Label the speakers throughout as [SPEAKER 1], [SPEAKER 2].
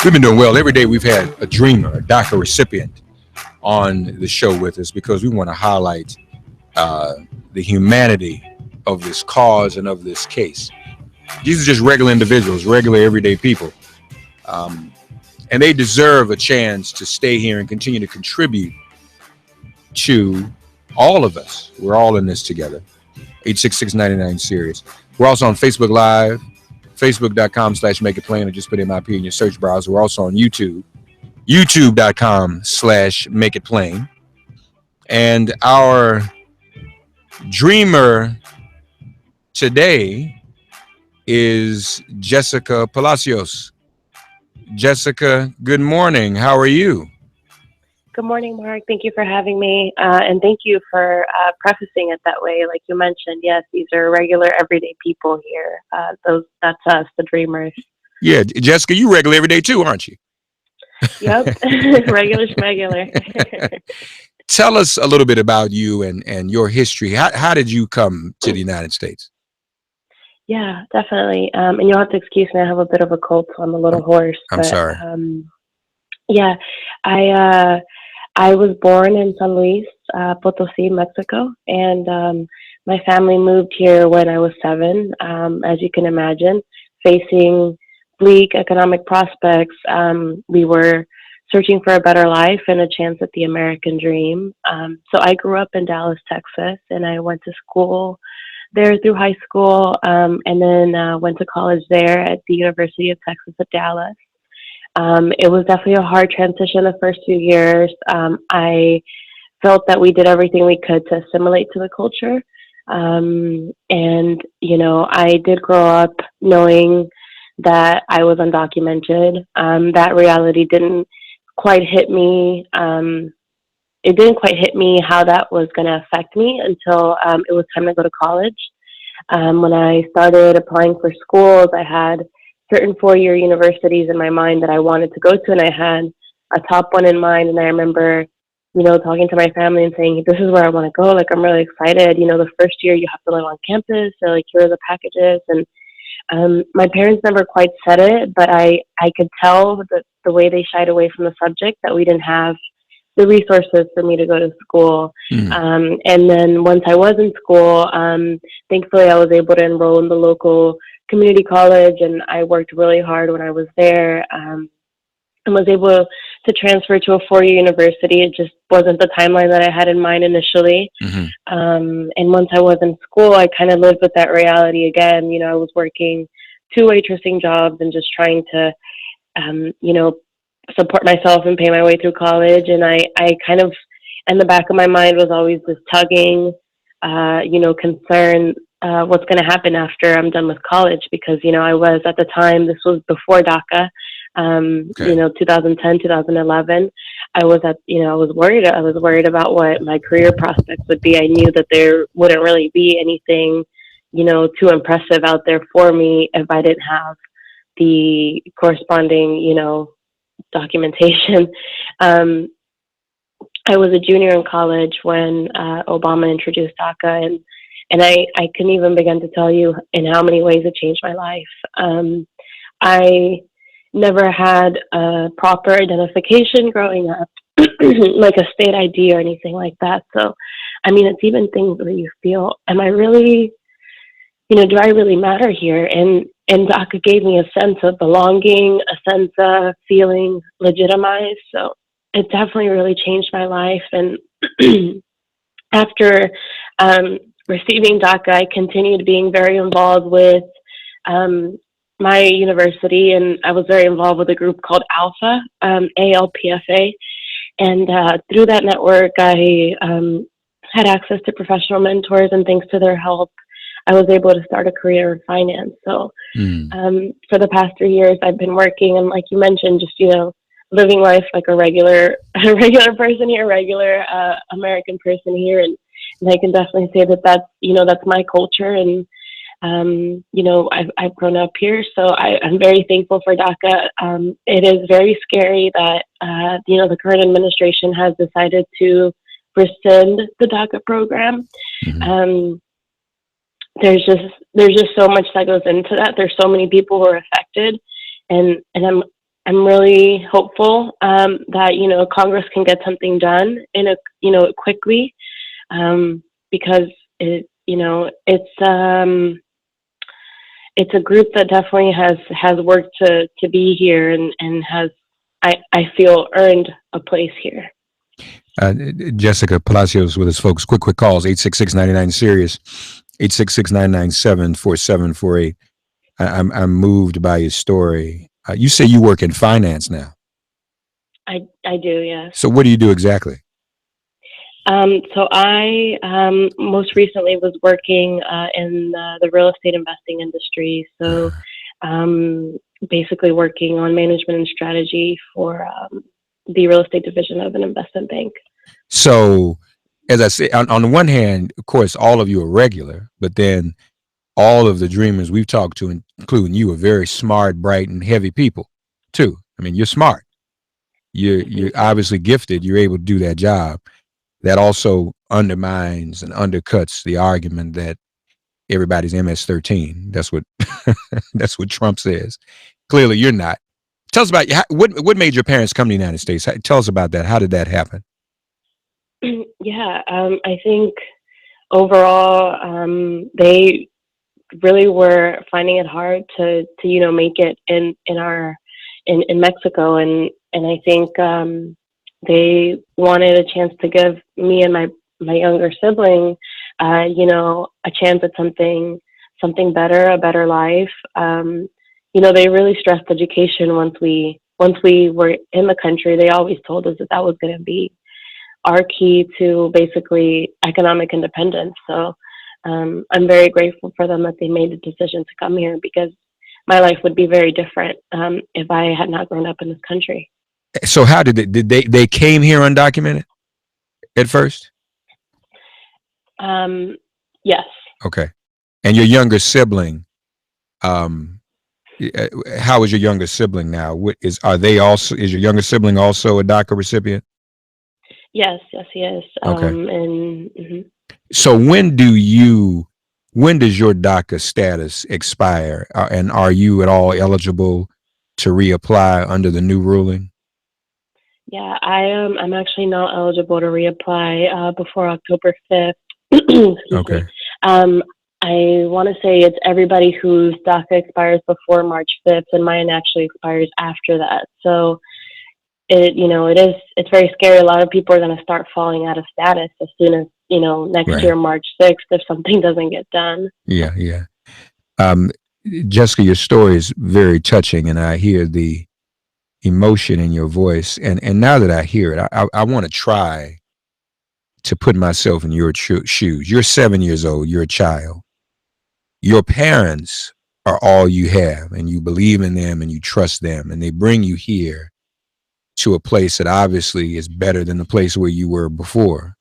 [SPEAKER 1] We've been doing well. Every day we've had a dreamer, a DACA recipient on the show with us because we want to highlight uh, the humanity of this cause and of this case. These are just regular individuals, regular everyday people. Um, and they deserve a chance to stay here and continue to contribute to all of us. We're all in this together. 866-99 Series. We're also on Facebook Live, facebook.com/make it plain, or just put MIP in your search browser. We're also on YouTube, youtube.com/make it plain. And our dreamer today is Jessica Palacios. Jessica, good morning. How are you?
[SPEAKER 2] Good morning, Mark. Thank you for having me. And thank you for prefacing it that way. Like you mentioned, yes, these are regular, everyday people here. That's us, the dreamers.
[SPEAKER 1] Yeah, Jessica, you regular every day too, aren't you?
[SPEAKER 2] Yep, regular schmegular.
[SPEAKER 1] Tell us a little bit about you and your history. How did you come to the United States?
[SPEAKER 2] Yeah, definitely. And you'll have to excuse me. I have a bit of a cold, so I'm a little hoarse.
[SPEAKER 1] I'm sorry.
[SPEAKER 2] Yeah, I was born in San Luis Potosí, Mexico, and my family moved here when I was 7. As you can imagine, facing bleak economic prospects, we were searching for a better life and a chance at the American dream. So I grew up in Dallas, Texas, and I went to school there through high school, and then went to college there at the University of Texas at Dallas. It was definitely a hard transition the first few years. I felt that we did everything we could to assimilate to the culture. And, you know, I did grow up knowing that I was undocumented. That reality didn't quite hit me. It didn't quite hit me how that was going to affect me until it was time to go to college. When I started applying for schools, I had certain 4-year universities in my mind that I wanted to go to, and I had a top one in mind. And I remember, you know, talking to my family and saying, "This is where I want to go. Like, I'm really excited. You know, the first year you have to live on campus, so like here are the packages." And my parents never quite said it, but I could tell that the way they shied away from the subject that we didn't have the resources for me to go to school. And then once I was in school, thankfully I was able to enroll in the local community college, and I worked really hard when I was there, and was able to transfer to a 4-year university. It just wasn't the timeline that I had in mind initially. And once I was in school, I kind of lived with that reality again. You know, I was working 2 waitressing jobs and just trying to, you know, support myself and pay my way through college. And I kind of, in the back of my mind was always this tugging, you know, concern, what's going to happen after I'm done with college, because, you know, I was at the time, this was before DACA, you know, 2010, 2011, I was worried. I was worried about what my career prospects would be. I knew that there wouldn't really be anything, you know, too impressive out there for me if I didn't have the corresponding, you know, documentation. I was a junior in college when Obama introduced DACA, and I couldn't even begin to tell you in how many ways it changed my life. I never had a proper identification growing up, like a state ID or anything like that. So, I mean, it's even things where you feel, am I really, you know, do I really matter here? And DACA gave me a sense of belonging, a sense of feeling legitimized. So it definitely really changed my life. And after receiving DACA, I continued being very involved with my university, and I was very involved with a group called Alpha, ALPFA. And through that network, I had access to professional mentors, and thanks to their help, I was able to start a career in finance. So for the past 3 years, I've been working, and like you mentioned, just, you know, living life like a regular person here, regular American person here. And I can definitely say that that's, you know, that's my culture. And, you know, I've grown up here, so I'm very thankful for DACA. It is very scary that, you know, the current administration has decided to rescind the DACA program. There's just so much that goes into that. There's so many people who are affected, and I'm really hopeful that Congress can get something done in a quickly, because it's a group that definitely has worked to be here, and has, I feel, earned a place here.
[SPEAKER 1] Jessica Palacios with us, folks. Quick calls, 866-99-SIRIUS, 866-997-4748. I'm moved by your story. You say you work in finance now.
[SPEAKER 2] I do, yes.
[SPEAKER 1] So what do you do exactly?
[SPEAKER 2] So I most recently was working in the real estate investing industry. So basically working on management and strategy for the real estate division of an investment bank.
[SPEAKER 1] So, as I say, on the one hand, of course, all of you are regular, but then all of the dreamers we've talked to, including you, are very smart, bright, and heavy people, too. I mean, you're smart. You're obviously gifted. You're able to do that job. That also undermines and undercuts the argument that everybody's MS-13. That's what that's what Trump says. Clearly, you're not. Tell us about what made your parents come to the United States. Tell us about that. How did that happen?
[SPEAKER 2] Yeah, I think overall they really were finding it hard to make it in Mexico, and I think they wanted a chance to give me and my younger sibling a chance at something better, a better life. They really stressed education once we were in the country. They always told us that was going to be our key to basically economic independence. So I'm very grateful for them that they made the decision to come here, because my life would be very different if I had not grown up in this country.
[SPEAKER 1] So how did they came here undocumented at first?
[SPEAKER 2] Yes.
[SPEAKER 1] Okay. And your younger sibling, how is your younger sibling now? Is your younger sibling also a DACA recipient?
[SPEAKER 2] Yes, he is.
[SPEAKER 1] Okay.
[SPEAKER 2] Mm-hmm.
[SPEAKER 1] So when does your DACA status expire, and are you at all eligible to reapply under the new ruling?
[SPEAKER 2] Yeah, I'm actually not eligible to reapply before October 5th.
[SPEAKER 1] Okay.
[SPEAKER 2] I want to say it's everybody whose DACA expires before March 5th, and mine actually expires after that. So it's very scary. A lot of people are going to start falling out of status as soon as next year, March 6th, if something doesn't get done.
[SPEAKER 1] Yeah. Jessica, your story is very touching, and I hear the emotion in your voice. And now that I hear it, I want to try to put myself in your shoes. You're 7 years old. You're a child. Your parents are all you have, and you believe in them and you trust them, and they bring you here to a place that obviously is better than the place where you were before.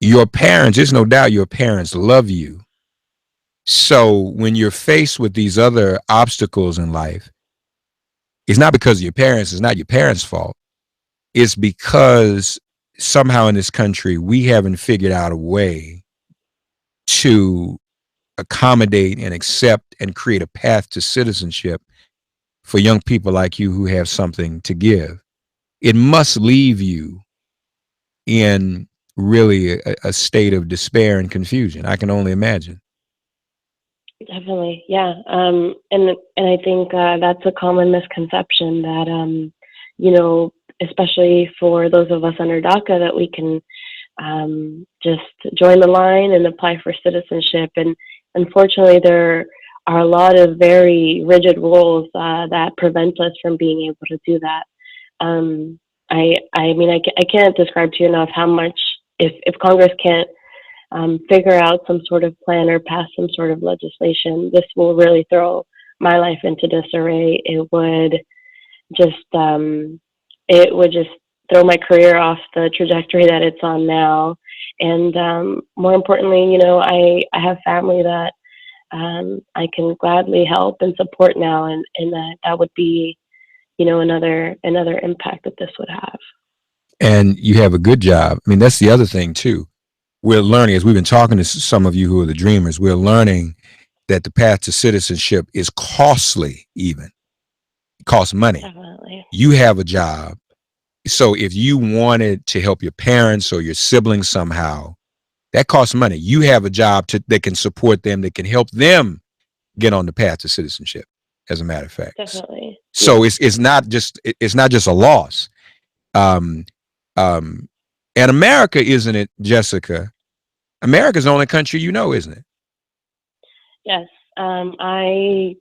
[SPEAKER 1] Your parents, there's no doubt your parents love you. So when you're faced with these other obstacles in life, it's not because of your parents, it's not your parents' fault. It's because somehow in this country, we haven't figured out a way to accommodate and accept and create a path to citizenship for young people like you who have something to give. It must leave you in really a state of despair and confusion. I can only imagine.
[SPEAKER 2] Definitely, yeah. And I think that's a common misconception that especially for those of us under DACA, that we can just join the line and apply for citizenship. And unfortunately, there are a lot of very rigid rules that prevent us from being able to do that. I can't describe to you enough how much, if Congress can't figure out some sort of plan or pass some sort of legislation, this will really throw my life into disarray. It would just throw my career off the trajectory that it's on now. And more importantly, I have family that I can gladly help and support now, and that would be, another impact that this would have.
[SPEAKER 1] And you have a good job. I mean, that's the other thing too. We're learning, as we've been talking to some of you who are the dreamers, we're learning that the path to citizenship is costly even. costs money.
[SPEAKER 2] Definitely.
[SPEAKER 1] You have a job. So if you wanted to help your parents or your siblings somehow, that costs money. You have a job that can support them, that can help them get on the path to citizenship, as a matter of fact.
[SPEAKER 2] Definitely.
[SPEAKER 1] So it's not just a loss. And America, isn't it, Jessica? America's the only country you know, isn't it?
[SPEAKER 2] Yes. I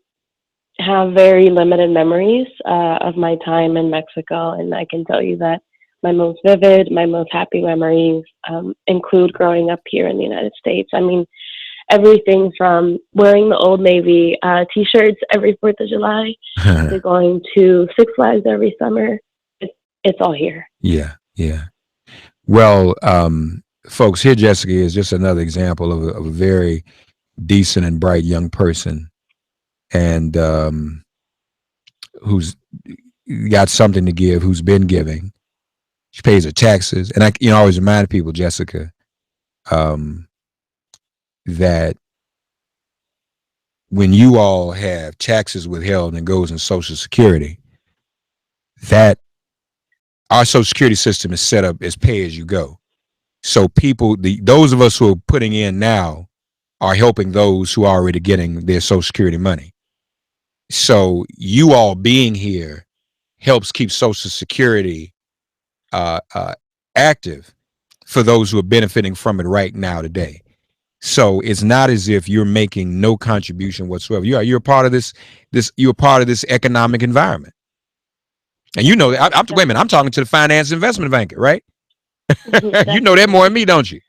[SPEAKER 2] have very limited memories of my time in Mexico, and I can tell you that my most vivid, my most happy memories include growing up here in the United States. I mean, everything from wearing the Old Navy T-shirts every 4th of July to going to Six Flags every summer. It's all here.
[SPEAKER 1] Yeah, yeah. Well, folks, here Jessica is just another example of a very decent and bright young person, and who's got something to give, who's been giving. She pays her taxes, and I always remind people, Jessica, that when you all have taxes withheld and goes in Social Security, that our Social Security system is set up as pay as you go. So people, those of us who are putting in now are helping those who are already getting their Social Security money. So you all being here helps keep Social Security active for those who are benefiting from it right now today. So it's not as if you're making no contribution whatsoever. You're a part of this you're a part of this economic environment. And you know, wait a minute, I'm talking to the finance investment banker, right? You know that more than me, don't you?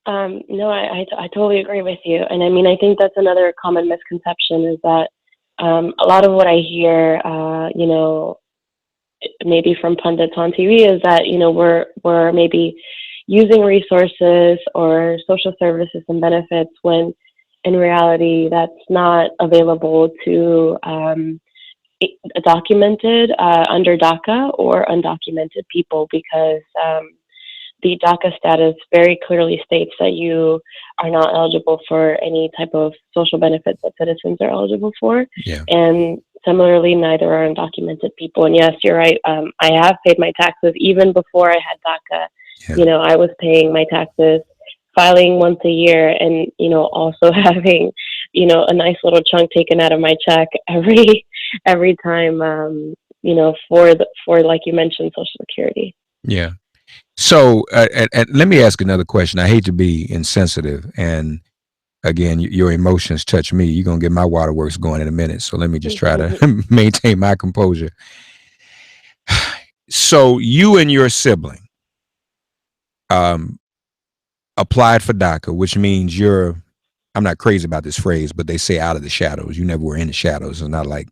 [SPEAKER 2] No, I totally agree with you. And I mean, I think that's another common misconception is that a lot of what I hear, maybe from pundits on TV is that, we're maybe using resources or social services and benefits when in reality that's not available to documented under DACA or undocumented people, because the DACA status very clearly states that you are not eligible for any type of social benefits that citizens are eligible for.
[SPEAKER 1] Yeah.
[SPEAKER 2] And similarly, neither are undocumented people. And yes, you're right. I have paid my taxes even before I had DACA. Yeah. I was paying my taxes, filing once a year, and, also having, a nice little chunk taken out of my check every time, for like you mentioned, Social Security.
[SPEAKER 1] Yeah. So and let me ask another question. I hate to be insensitive, and again, your emotions touch me. You're going to get my waterworks going in a minute. So let me just try to maintain my composure. So you and your sibling applied for DACA, which means I'm not crazy about this phrase, but they say out of the shadows. You never were in the shadows. It's not like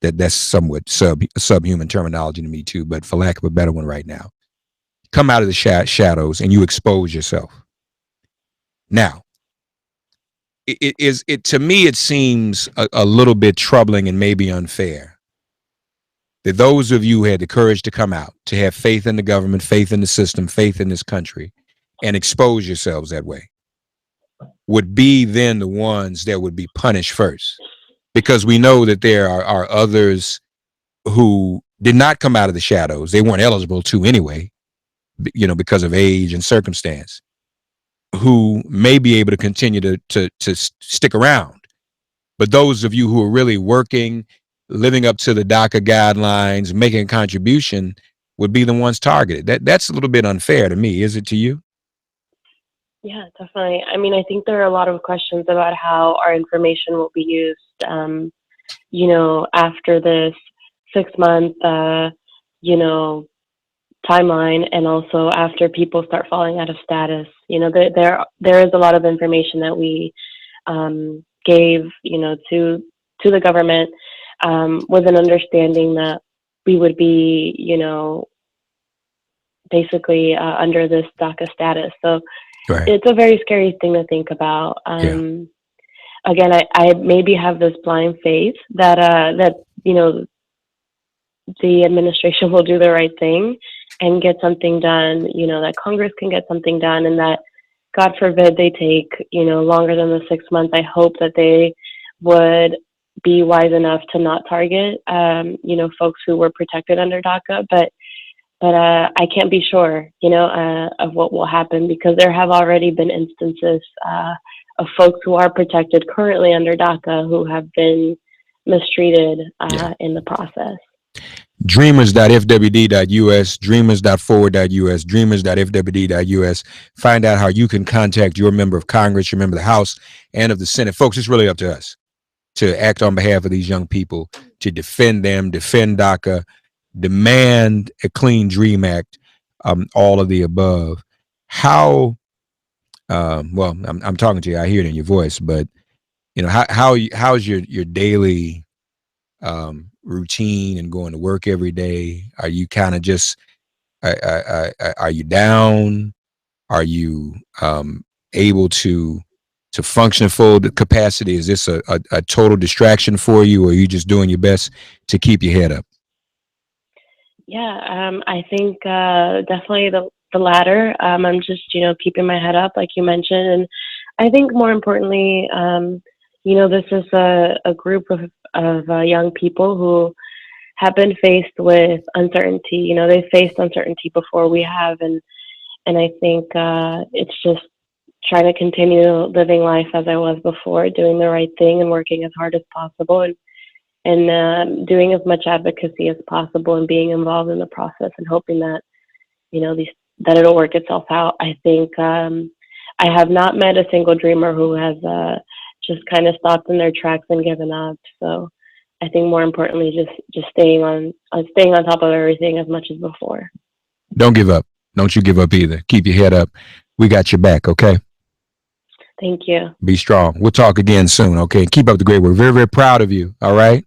[SPEAKER 1] that. That's somewhat subhuman terminology to me too, but for lack of a better one right now. Come out of the shadows and you expose yourself. Now, it to me, it seems a little bit troubling and maybe unfair that those of you who had the courage to come out, to have faith in the government, faith in the system, faith in this country, and expose yourselves that way, would be then the ones that would be punished first. Because we know that there are others who did not come out of the shadows. They weren't eligible to anyway, because of age and circumstance, who may be able to continue to stick around. But those of you who are really working, living up to the DACA guidelines, making a contribution, would be the ones targeted. That's a little bit unfair to me. Is it to you?
[SPEAKER 2] Yeah, definitely. I mean, I think there are a lot of questions about how our information will be used, after this 6-month, timeline, and also after people start falling out of status. There is a lot of information that we gave, to the government with an understanding that we would be, basically under this DACA status. So right. It's a very scary thing to think about. Again, I maybe have this blind faith that the administration will do the right thing and get something done, that Congress can get something done, and that, God forbid, they take, longer than the 6 months. I hope that they would be wise enough to not target, folks who were protected under DACA. But I can't be sure, of what will happen, because there have already been instances of folks who are protected currently under DACA who have been mistreated in the process.
[SPEAKER 1] Dreamers.fwd.us, dreamers.forward.us, dreamers.fwd.us. Find out how you can contact your member of Congress, your member of the House, and of the Senate. Folks, it's really up to us to act on behalf of these young people, to defend them, defend DACA, demand a clean Dream Act, all of the above. How, well, I'm talking to you, I hear it in your voice, but how's your daily routine and going to work every day? Are you kind of just are you down? Are you able to function full capacity? Is this a total distraction for you, or are you just doing your best to keep your head up?
[SPEAKER 2] Yeah, I think definitely the latter. I'm just keeping my head up, like you mentioned, and I think more importantly, this is a group of young people who have been faced with uncertainty. They've faced uncertainty before we have, and I think it's just trying to continue living life as I was before, doing the right thing and working as hard as possible, and doing as much advocacy as possible and being involved in the process, and hoping that that it'll work itself out. I think I have not met a single dreamer who has just kind of stopped in their tracks and given up. So I think more importantly, just staying on top of everything as much as before.
[SPEAKER 1] Don't give up. Don't you give up either. Keep your head up. We got your back. Okay.
[SPEAKER 2] Thank you.
[SPEAKER 1] Be strong. We'll talk again soon. Okay. Keep up the great work. Very, very proud of you. All right.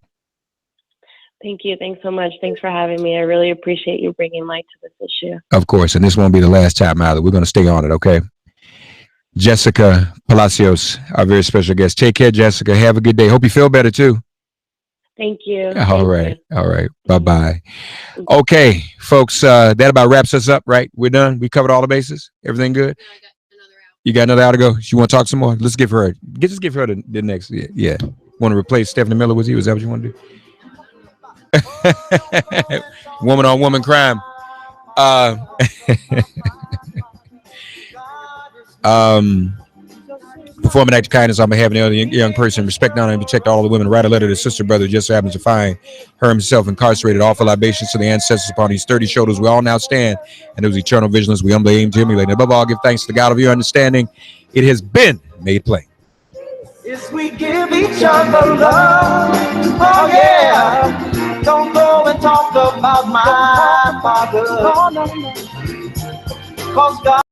[SPEAKER 2] Thank you. Thanks so much. Thanks for having me. I really appreciate you bringing light to this issue.
[SPEAKER 1] Of course. And this won't be the last time either. We're going to stay on it. Okay. Jessica Palacios, our very special guest. Take care, Jessica. Have a good day. Hope you feel better too.
[SPEAKER 2] Thank you.
[SPEAKER 1] All right. All right. Bye-bye. Okay, folks, that about wraps us up, right? We're done. We covered all the bases. Everything good? You got another hour to go? You want to talk some more? Let's give her. Just give her the next. Yeah. Want to replace Stephanie Miller with you? Is that what you want to do? Woman on woman crime. Perform an act of kindness on behalf of another young person. Respect, honor, and protect all of the women. Write a letter to sister, brother, just so happens to find her himself incarcerated. Offer libations to the ancestors upon these 30 shoulders. We all now stand, and those eternal vigilance we humbly aim to emulate. And above all, give thanks to the God of your understanding. It has been made plain.
[SPEAKER 3] Yes, we give each other love. Oh yeah. Don't go and talk about my father. 'Cause God